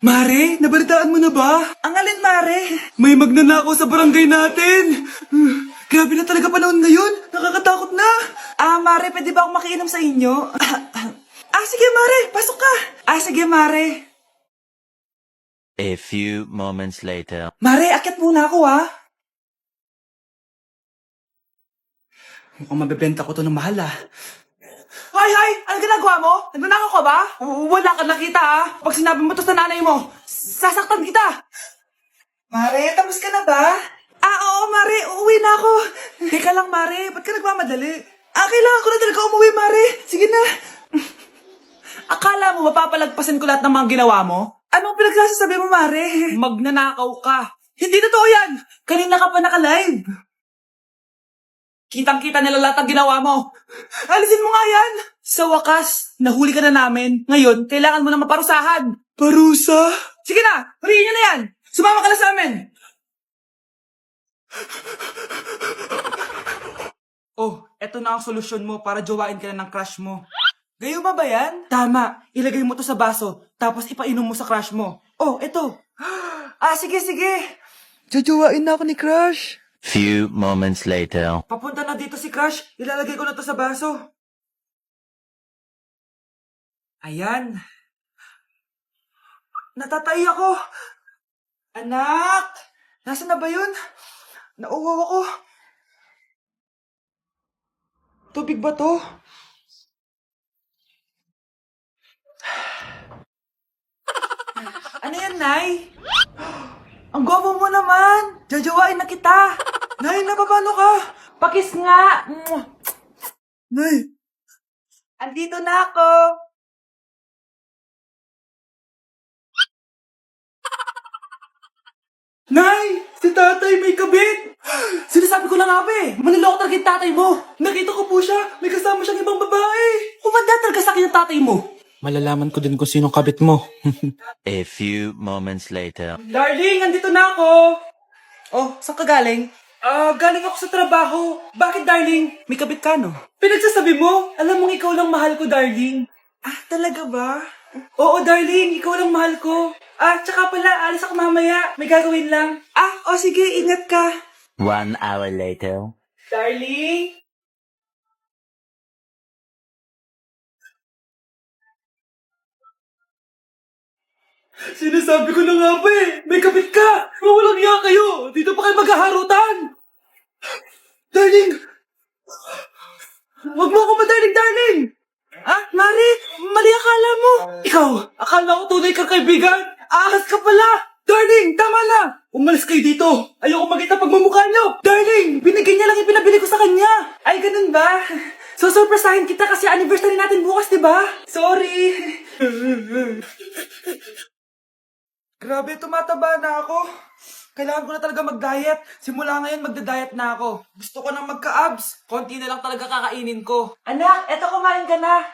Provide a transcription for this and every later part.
Mare, nabalitaan mo na ba? Ang alin, Mare? May magnanakaw sa barangay natin. Grabe na talaga panahon ngayon. Nakakatakot na. Mare, pwede ba akong makiinom sa inyo? Sige, Mare. Pasok ka. Sige, Mare. A few moments later. Mare, akyat muna ako, Mukhang mabebenta ko to ng mahal Hoy! Ano ginagawa mo? Nagnanakaw ka ba? Wala ka nakita, Pag sinabi mo to sa nanay mo, sasaktan kita. Mare, tapos ka na ba? Oo, Mare. Uuwi na ako. Teka lang, Mare. Ba't ka nagmamadali? Kailangan ko na talaga umuwi, Mare. Sige na. Akala mo mapapalagpasan ko lahat ng mga ginawa mo? Anong pinagsasasabi mo, Mare? Magnanakaw ka. Hindi totoo yan. Kanina ka pa naka-live. Kitang-kita nila lahat ng ginawa mo. Alisin mo nga yan. Sa wakas, nahuli ka na namin. Ngayon, kailangan mo na maparusahan. Parusa? Sige na, huliin niyo na yan. Sumama ka na sa amin. Eto na ang solusyon mo para jowain ka na ng crush mo. Gayuma ba yan? Tama. Ilagay mo to sa baso, tapos ipainom mo sa crush mo. Eto. Sige. Jajawain na ako ni Crush. Few moments later. Papunta na dito si Crush. Ilalagay ko na to sa baso. Ayan. Natatay ako. Anak! Nasaan na ba yun? Nauwaw ako. Tubig ba to? Ano yan, Nay? Ang gwapo mo naman! Jajawain na kita! Nay, napapano ka? Pakis nga! Nay, Andito na ako! Nay! Si tatay may kabit! Sinasabi ko na nga ba maniloko talaga yung tatay mo! Nakita ko po siya! May kasama siyang ibang babae! Kumanda talaga sa akin yung tatay mo! Malalaman ko din kung sinong kabit mo. A few moments later. Darling, andito na ako! Saan ka galing? Galing ako sa trabaho. Bakit, darling? May kabit ka, no? Pinagsasabi mo? Alam mong ikaw lang mahal ko, darling. Talaga ba? Oo, darling. Ikaw lang mahal ko. Tsaka pala, alis ako mamaya. May gagawin lang. Sige. Ingat ka. 1 hour later. Darling? Sinasabi ko na nga ba may kabit ka! Mawalang iya kayo! Dito pa kayo maghaharutan! Darling! Huwag mo ako madarling, darling! Mari, mali akala mo. Ikaw, akala ko tunay kang kaibigan! Ahas ka pala. Darling, tama na! Umalis kayo dito! Ayoko makita pagmumukha niyo! Darling, binigyan niya lang yung pinabili ko sa kanya. Ay, ganun ba? So, surpresahin kita kasi anniversary natin bukas, di ba? Sorry. Grabe, tumataba na ako. Kailangan ko na talaga mag-diet. Simula ngayon, magda-diet na ako. Gusto ko nang magka-abs. Konti na lang talaga kakainin ko. Anak, eto kumain ka na.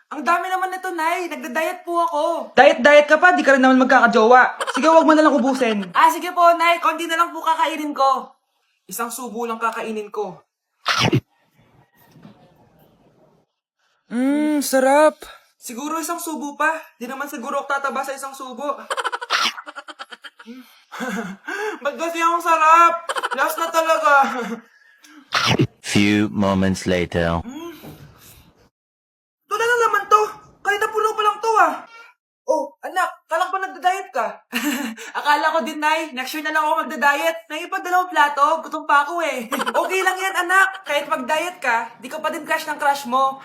Ang dami naman nito, Nay. Nagda-diet po ako. Diet ka pa? Di ka rin naman magkakajowa. Sige, wag mo na lang ubusin. Sige po, Nay. Konti na lang po kakainin ko. Isang subo lang kakainin ko. Sarap. Siguro isang subo pa. Di naman siguro ako tataba sa isang subo. Ba't kasi ang sarap? Last na talaga. Few moments later. Tula na naman to. Kahit napuno pa lang to anak, kalang pa nagda-diet ka? Akala ko din, Nay. Next year na lang ako magda-diet. Naipagdalawang plato, gutom pa ako Okay lang yan, anak. Kahit mag-diet ka, di ka pa din crush ng crush mo.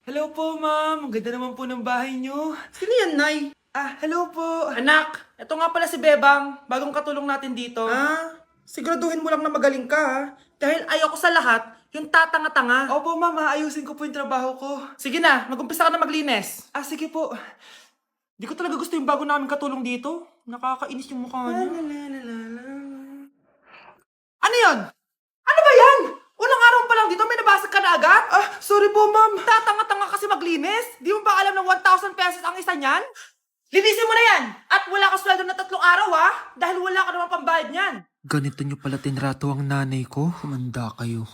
Hello po, ma'am. Ang ganda naman po ng bahay niyo. Sino yan, Nay? Hello po. Anak, ito nga pala si Bebang. Bagong katulong natin dito. Siguraduhin mo lang na magaling ka, Dahil ayoko sa lahat, yung tatanga-tanga. Opo, ma'am. Ayusin ko po yung trabaho ko. Sige na, mag-umpisa ka na maglinis. Sige po. Di ko talaga gusto yung bago namin katulong dito. Nakakainis yung mukha niya. Ano yun? Ano ba yan? Unang araw pa lang dito, may nabasag ka na agad? Sorry po, ma'am. Tatanga-tanga kasi maglinis. Di mo ba alam na 1,000 pesos ang isa niyan? Linisin mo na yan! At wala ka sweldo na 3 araw, Dahil wala ka naman pambayad niyan. Ganito niyo pala tinrato ang nanay ko. Humanda kayo.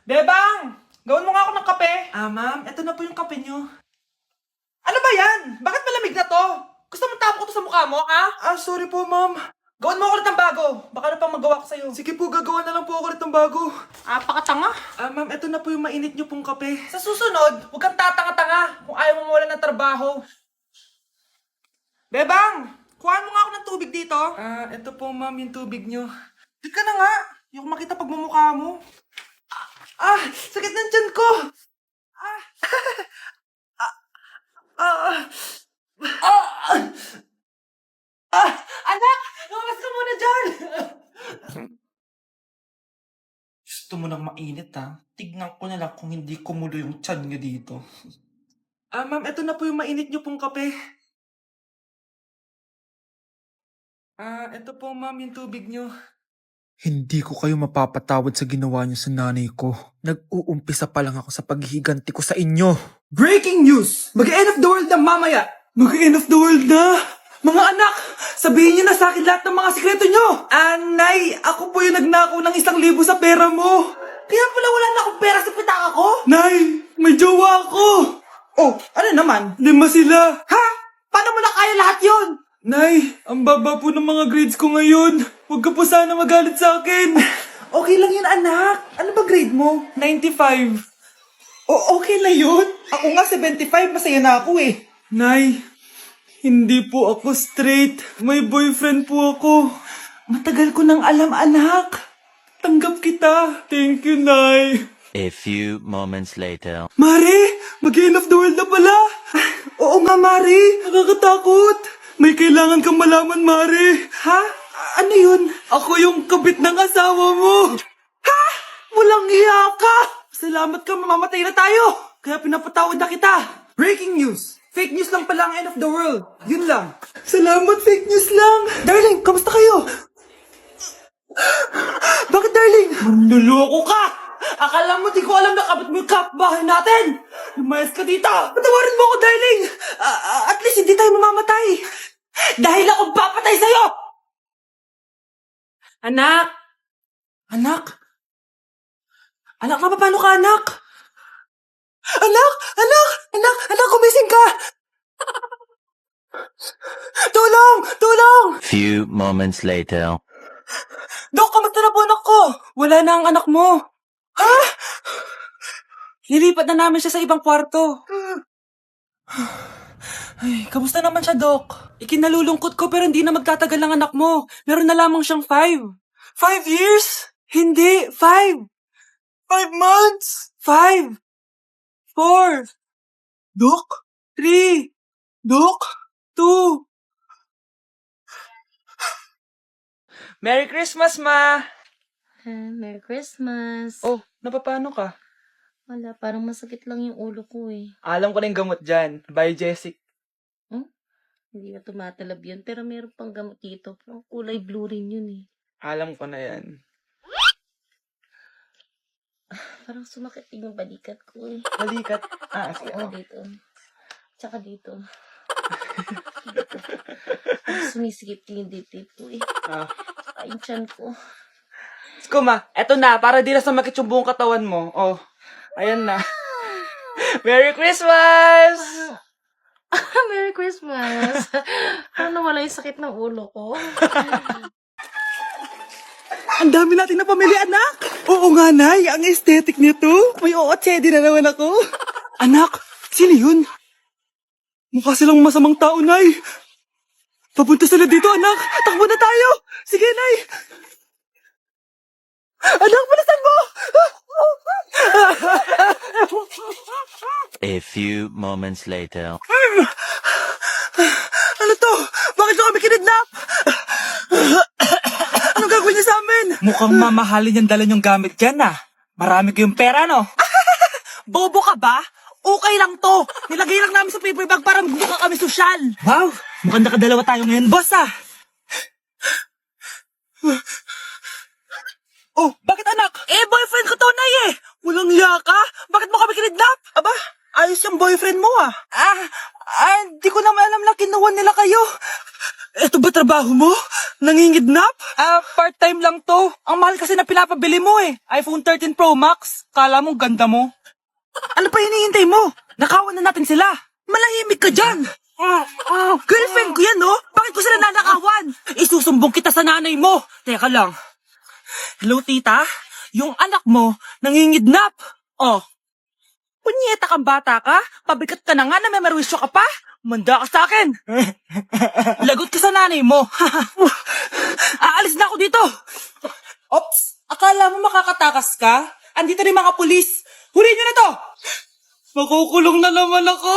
Bebang! Gawin mo nga ako ng kape. Ma'am, eto na po yung kape niyo. Ano ba yan? Bakit malamig na to? sa mukha mo, ha? Sorry po, ma'am. Gawin mo ako ulit ng bago. Baka na pang magawa ko sa'yo. Sige po, gagawa na lang po ako ulit ng bago. Pakatanga. Ma'am, ito na po yung mainit niyo pong kape. Sa susunod, huwag kang tatanga-tanga kung ayaw mo mawalan ng trabaho. Bebang, kuhaan mo nga ako ng tubig dito. Ito po, ma'am, yung tubig niyo. Di ka na nga. Yung makita pagmumukha mo. Sakit ng tiyan ko! Anak! Lumabas ka muna dyan! Gusto mo nang mainit, ha? Tignan ko na lang kung hindi kumulo yung tiyan niyo dito. Ma'am, ito na po yung mainit niyo pong kape. Ito po, ma'am, yung tubig niyo. Hindi ko kayo mapapatawad sa ginawa niyo sa nanay ko. Nag-uumpisa pa lang ako sa paghihiganti ko sa inyo. Breaking news! Mag-end of the world na mamaya! Mag-end of the world na! Mga anak! Sabihin niyo na sa akin lahat ng mga sikreto niyo! Nay! Ako po yung nagnakaw ng 1,000 sa pera mo! Kaya pala wala na akong pera sa pitaka ko? Nay! May jowa ako! Oh, ano naman? 5 sila! Ha? Paano mo na kaya lahat yon? Nay! Ang baba po ng mga grades ko ngayon! Huwag ka po sana magalit sa akin! Okay lang yun, anak. Ano ba grade mo? 95! Okay na yun. Ako nga 75, masaya na ako eh. Nay! Hindi po ako straight. May boyfriend po ako. Matagal ko nang alam, anak. Tanggap kita. Thank you, Nay. A few moments later. Mari! Mag-end of the world na pala! Oo nga, Mari. Nakakatakot! May kailangan kang malaman, Mari. Ha? Ano yun? Ako yung kabit ng asawa mo! Walang hiya ka! Salamat ka, mamamatay na tayo! Kaya pinapatawad na kita! Breaking news! Fake news lang pala ang end of the world. Yun lang. Salamat, fake news lang! Darling, kamusta kayo? Bakit, darling? Manluloko ka! Akala mo di ko alam na kabit mo yung kapbahay natin! Lumayas ka dito! Patawarin mo ako, darling! At least hindi tayo mamamatay! Dahil akong papatay sa'yo! Anak! Anak? Anak, paano ka, anak? Anak, gumising ka! Tulong! Few moments later. Dok, kamusta na po anak ko? Wala na ang anak mo. Ha? Nilipat na namin siya sa ibang kwarto. Ay, kamusta naman siya, Dok? Ikinalulungkot ko pero hindi na magtatagal ang anak mo. Meron na lamang siyang 5. 5 years? Hindi, 5. 5 months? 5. 4. Dok? 3. Dok? 2. Merry Christmas, Ma! Merry Christmas. Oh, napapano ka? Wala, parang masakit lang yung ulo ko eh. Alam ko na yung gamot dyan. By Jessic. Hindi na tumatalab yun, pero meron pang gamot dito. Parang kulay blue rin yun eh. Alam ko na yan. Parang sumakit din yung balikat ko eh. Balikat. Sige. Oo, dito. Tsaka dito. Parang sumisigip din yung dibdib ko eh. Tsaka yung tiyan ko. Kuma, eto na. Para di na sumakit yung buong katawan mo. Oh, ayan na. Merry Christmas! Merry Christmas! Parang nawala yung sakit ng ulo ko. Ang dami natin na pamilya, anak! Oo nga, Nay. Ang aesthetic nito. May ootsedi na naman ako. Anak, sino yun? Mukha silang masamang tao, Nay. Papunta sila dito, anak. Takbo na tayo. Sige, Nay. Anak, palasan mo! A few moments later. Ano to? Bakit nyo kami kinidnap? Anong gagawin niya sa amin? Mukhang mamahalin yung dala yung gamit dyan ah. Marami kayong pera, no? Bobo ka ba? Okay lang to. Nilagay lang namin sa paper bag para mukha kami sosyal. Wow! Mukhang nakadalawa tayo ngayon, boss ah! Oh, bakit anak? Boyfriend ko to, Nay eh. Walang hiya ka? Bakit mo kami kinidnap? Aba, ayos yung boyfriend mo ah. Di ko naman alam na kinuha nila kayo. Eto ba trabaho mo? Nangingidnap? Part-time lang to. Ang mahal kasi na pinapabili mo eh. iPhone 13 Pro Max. Kala mo ganda mo. Ano pa hinihintay mo? Nakawan na natin sila. Malahimik ka dyan. Girlfriend ko yan, no? Bakit Teka lang. Hello, tita? Yung anak mo, nangingidnap. Oh. Punyeta kang bata ka? Pabigat ka na nga na may marwisyo ka pa? Manda ka sa akin. Lagot ka sa nanay mo. Aalis na ako dito. Ops, akala mo makakatakas ka? Andito rin mga pulis. Huli nyo na to. Makukulong na naman ako.